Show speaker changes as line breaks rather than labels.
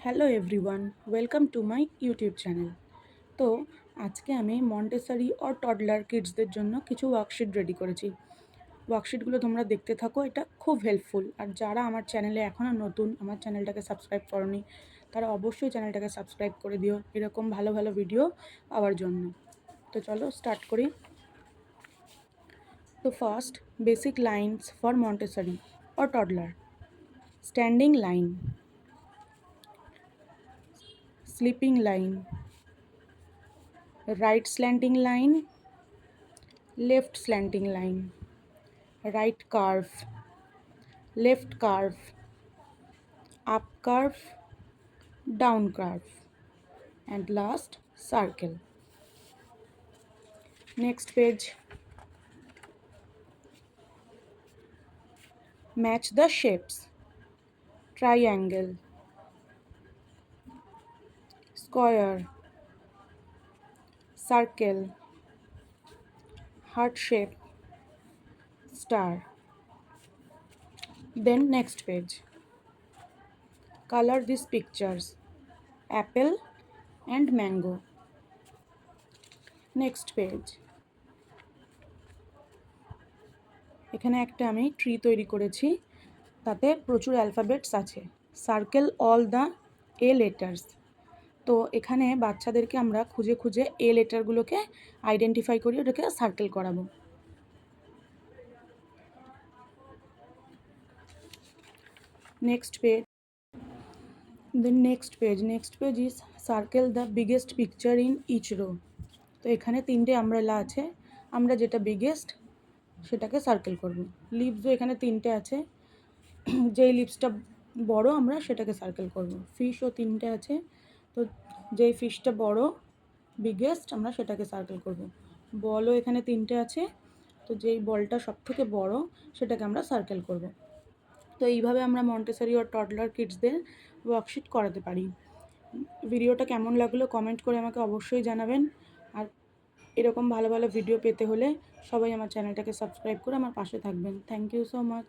Hello everyone, welcome to my YouTube channel. তো আজকে আমি মন্টেসরি অর টডলার কিডসদের জন্য কিছু ওয়ার্কশিট রেডি করেছি। ওয়ার্কশিটগুলো তোমরা দেখতে থাকো, এটা খুব হেল্পফুল। আর যারা আমার চ্যানেলে এখনও নতুন, আমার চ্যানেলটাকে সাবস্ক্রাইব করনি, তারা অবশ্যই চ্যানেলটাকে সাবস্ক্রাইব করে দিও এরকম ভালো ভালো ভিডিও পাওয়ার জন্য। তো চলো স্টার্ট করি। তো first, basic lines for Montessori or toddler. Standing line, sleeping line, right slanting line, left slanting line, right curve, left curve, up curve, down curve, and last circle. Next page, match the shapes: triangle, square, circle, heart shape, star. Then next page, color these pictures: apple and mango. Next page, এখানে একটা আমি tree তৈরি করেছি, তাতে প্রচুর alphabets আছে। Circle all the A letters. তো এখানে বাচ্চাদেরকে আমরা খুঁজে খুঁজে এ লেটারগুলোকে আইডেন্টিফাই করি, ওটাকে সার্কেল করাবো। Next page, next page is circle the biggest picture in each row. তো এখানে তিনটে আমব্রেলা আছে, আমরা যেটা বিগেস্ট সেটাকে সার্কেল করব। লিভসও এখানে তিনটে আছে, যেই লিভসটা বড় আমরা সেটাকে সার্কেল করব। ফিশও তিনটে আছে, তো যেই ফিশটা বড় বিগেস্ট আমরা সেটাকে সার্কেল করব। বলও এখানে তিনটে আছে, তো যেই বলটা সব থেকে বড় সেটাকে আমরা সার্কেল করব। তো এইভাবে আমরা মন্টেসরি ও টডলার কিডসদের ওয়ার্কশিট করাতে পারি। ভিডিওটা কেমন লাগলো কমেন্ট করে আমাকে অবশ্যই জানাবেন। আর এরকম ভালো ভালো ভিডিও পেতে হলে সবাই আমার চ্যানেলটাকে সাবস্ক্রাইব করে আমার পাশে থাকবেন। Thank you so much.